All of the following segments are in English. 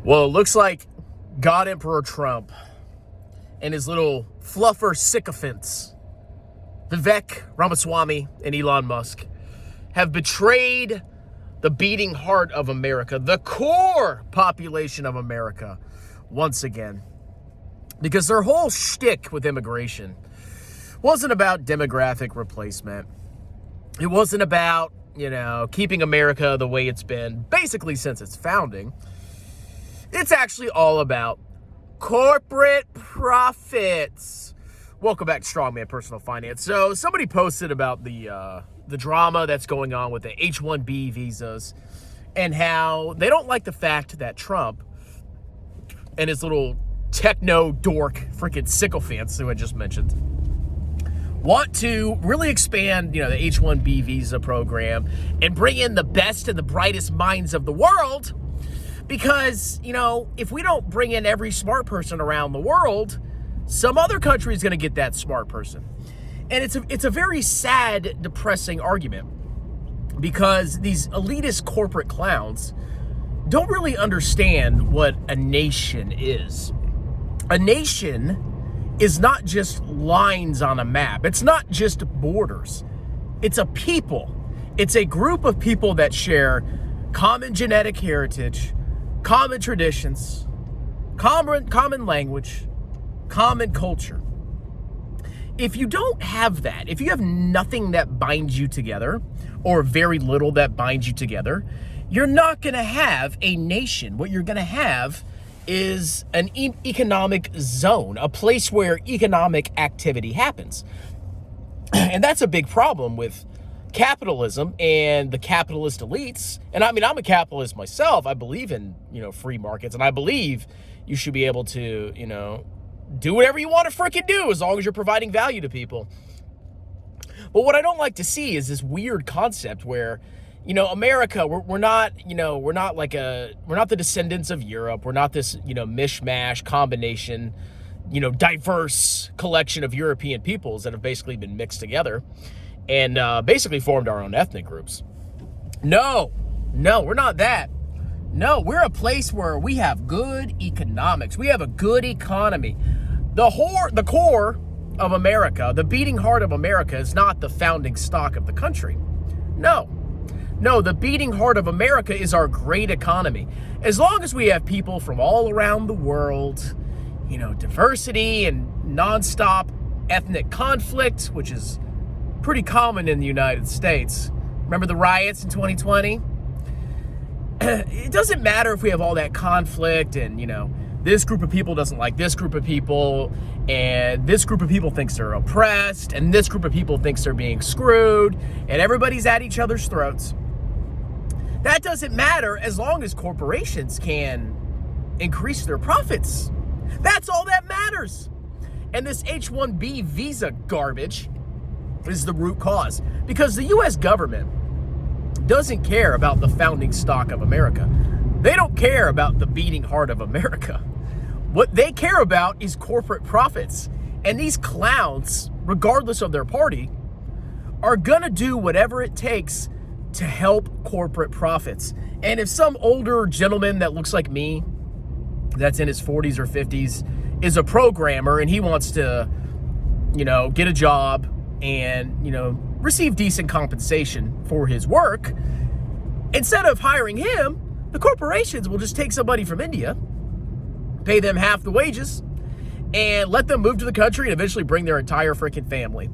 Well, it looks like God Emperor Trump and his little fluffer sycophants, Vivek Ramaswamy and Elon Musk, have betrayed the beating heart of America, the core population of America, once again. Because their whole shtick with immigration wasn't about demographic replacement. It wasn't about, keeping America the way it's been basically since its founding. It's actually all about corporate profits. Welcome back to Strongman Personal Finance. So somebody posted about the drama that's going on with the H-1B visas and how they don't like the fact that Trump and his little techno dork freaking sycophants who I just mentioned want to really expand, the H-1B visa program and bring in the best and the brightest minds of the world. Because, if we don't bring in every smart person around the world, some other country is going to get that smart person. And it's a very sad, depressing argument because these elitist corporate clowns don't really understand what a nation is. A nation is not just lines on a map. It's not just borders. It's a people. It's a group of people that share common genetic heritage, common traditions, common language, common culture. If you don't have that, if you have nothing that binds you together, or very little that binds you together, you're not going to have a nation. What you're going to have is an economic zone, a place where economic activity happens. And that's a big problem with capitalism and the capitalist elites. And I mean, I'm a capitalist myself. I believe in, free markets, and I believe you should be able to, do whatever you want to freaking do as long as you're providing value to people. But what I don't like to see is this weird concept where, America, we're not the descendants of Europe. We're not this, mishmash combination, diverse collection of European peoples that have basically been mixed together and basically formed our own ethnic groups. No, we're not that. No, we're a place where we have good economics. We have a good economy. The core of America, the beating heart of America is not the founding stock of the country. No, the beating heart of America is our great economy. As long as we have people from all around the world, diversity and nonstop ethnic conflict, which is pretty common in the United States. Remember the riots in 2020? It doesn't matter if we have all that conflict and, this group of people doesn't like this group of people, and this group of people thinks they're oppressed, and this group of people thinks they're being screwed, and everybody's at each other's throats. That doesn't matter as long as corporations can increase their profits. That's all that matters. And this H-1B visa garbage is the root cause, because the U.S. government doesn't care about the founding stock of America. They don't care about the beating heart of America. What they care about is corporate profits. And these clowns, regardless of their party, are gonna do whatever it takes to help corporate profits. And if some older gentleman that looks like me, that's in his 40s or 50s, is a programmer and he wants to, get a job and, receive decent compensation for his work, instead of hiring him, the corporations will just take somebody from India, pay them half the wages, and let them move to the country and eventually bring their entire freaking family.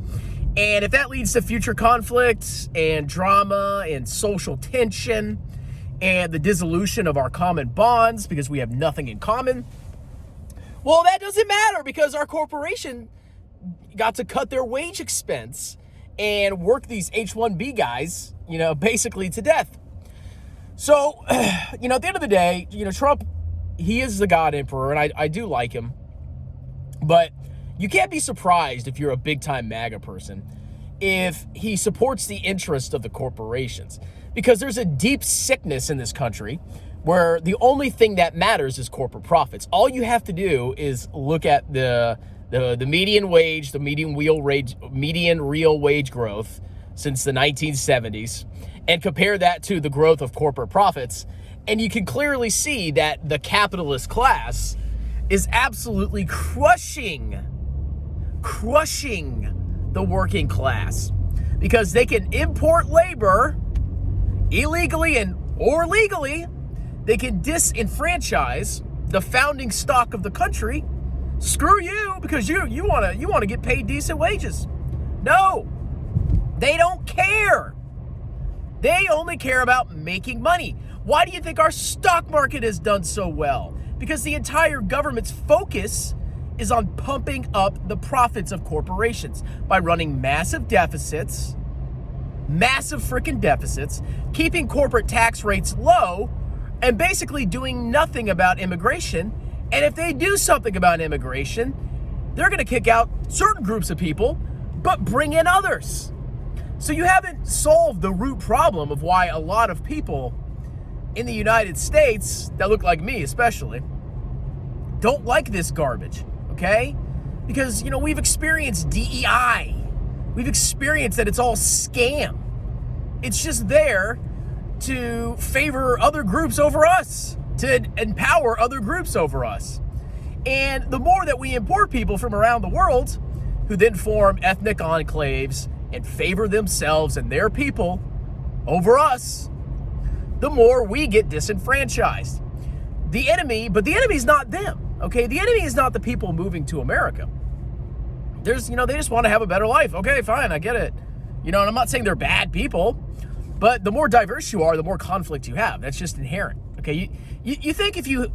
And if that leads to future conflicts and drama and social tension and the dissolution of our common bonds because we have nothing in common, well, that doesn't matter because our corporation got to cut their wage expense and work these H-1B guys, basically to death. So, at the end of the day, Trump, he is the God Emperor, and I do like him. But you can't be surprised if you're a big-time MAGA person if he supports the interest of the corporations. Because there's a deep sickness in this country where the only thing that matters is corporate profits. All you have to do is look at the median wage, the median real wage growth since the 1970s, and compare that to the growth of corporate profits, And you can clearly see that the capitalist class is absolutely crushing the working class because they can import labor illegally or legally. They can disenfranchise the founding stock of the country. Screw you, because you want to get paid decent wages. No, they don't care. They only care about making money. Why do you think our stock market has done so well? Because the entire government's focus is on pumping up the profits of corporations by running massive deficits, keeping corporate tax rates low, and basically doing nothing about immigration. And if they do something about immigration, they're going to kick out certain groups of people, but bring in others. So you haven't solved the root problem of why a lot of people in the United States, that look like me especially, don't like this garbage, okay? Because, we've experienced DEI. We've experienced that it's all scam. It's just there to favor other groups over us, to empower other groups over us. And the more that we import people from around the world who then form ethnic enclaves and favor themselves and their people over us, the more we get disenfranchised. But the enemy's not them, okay? The enemy is not the people moving to America. They just want to have a better life. Okay, fine, I get it. And I'm not saying they're bad people, but the more diverse you are, the more conflict you have. That's just inherent, okay? You think if you,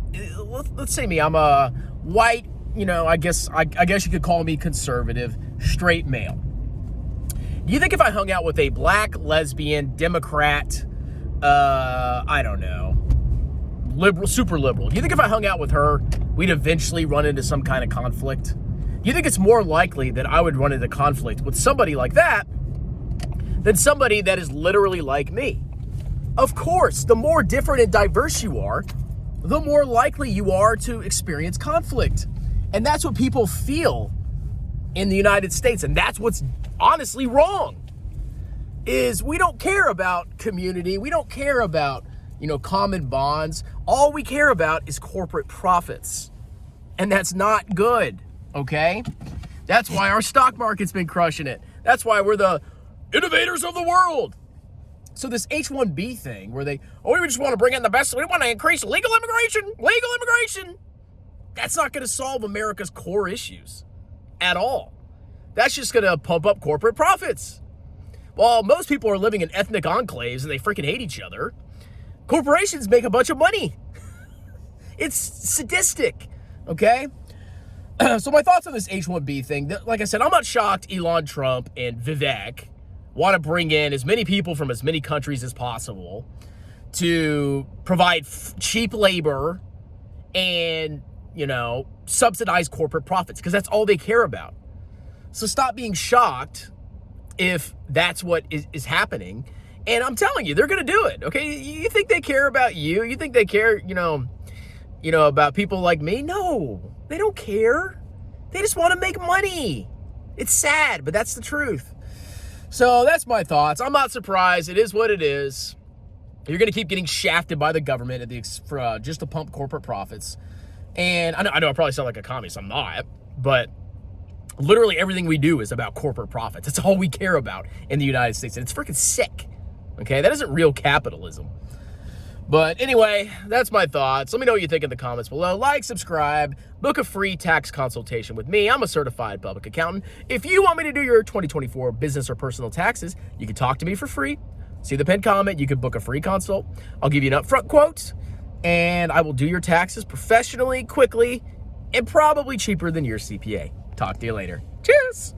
let's say me, I'm a white, I guess you could call me conservative, straight male. Do you think if I hung out with a black, lesbian, Democrat, I don't know, liberal, super liberal, do you think if I hung out with her, we'd eventually run into some kind of conflict? Do you think it's more likely that I would run into conflict with somebody like that than somebody that is literally like me? Of course, the more different and diverse you are, the more likely you are to experience conflict. And that's what people feel in the United States. And that's what's honestly wrong, is we don't care about community. We don't care about, common bonds. All we care about is corporate profits. And that's not good, okay? That's why our stock market's been crushing it. That's why we're the innovators of the world. So this H-1B thing where we just want to bring in the best. We want to increase legal immigration. That's not going to solve America's core issues at all. That's just going to pump up corporate profits. While most people are living in ethnic enclaves and they freaking hate each other, corporations make a bunch of money. It's sadistic, okay? So my thoughts on this H-1B thing, like I said, I'm not shocked Elon Trump and Vivek want to bring in as many people from as many countries as possible to provide cheap labor and, subsidize corporate profits, because that's all they care about. So stop being shocked if that's what is happening. And I'm telling you, they're going to do it, okay? You think they care about you? You think they care, about people like me? No, they don't care. They just want to make money. It's sad, but that's the truth. So that's my thoughts. I'm not surprised. It is what it is. You're going to keep getting shafted by the government just to pump corporate profits. And I know I probably sound like a communist. I'm not. But literally everything we do is about corporate profits. That's all we care about in the United States. And it's freaking sick. Okay? That isn't real capitalism. But anyway, that's my thoughts. Let me know what you think in the comments below. Like, subscribe, book a free tax consultation with me. I'm a certified public accountant. If you want me to do your 2024 business or personal taxes, you can talk to me for free. See the pinned comment. You can book a free consult. I'll give you an upfront quote, and I will do your taxes professionally, quickly, and probably cheaper than your CPA. Talk to you later. Cheers.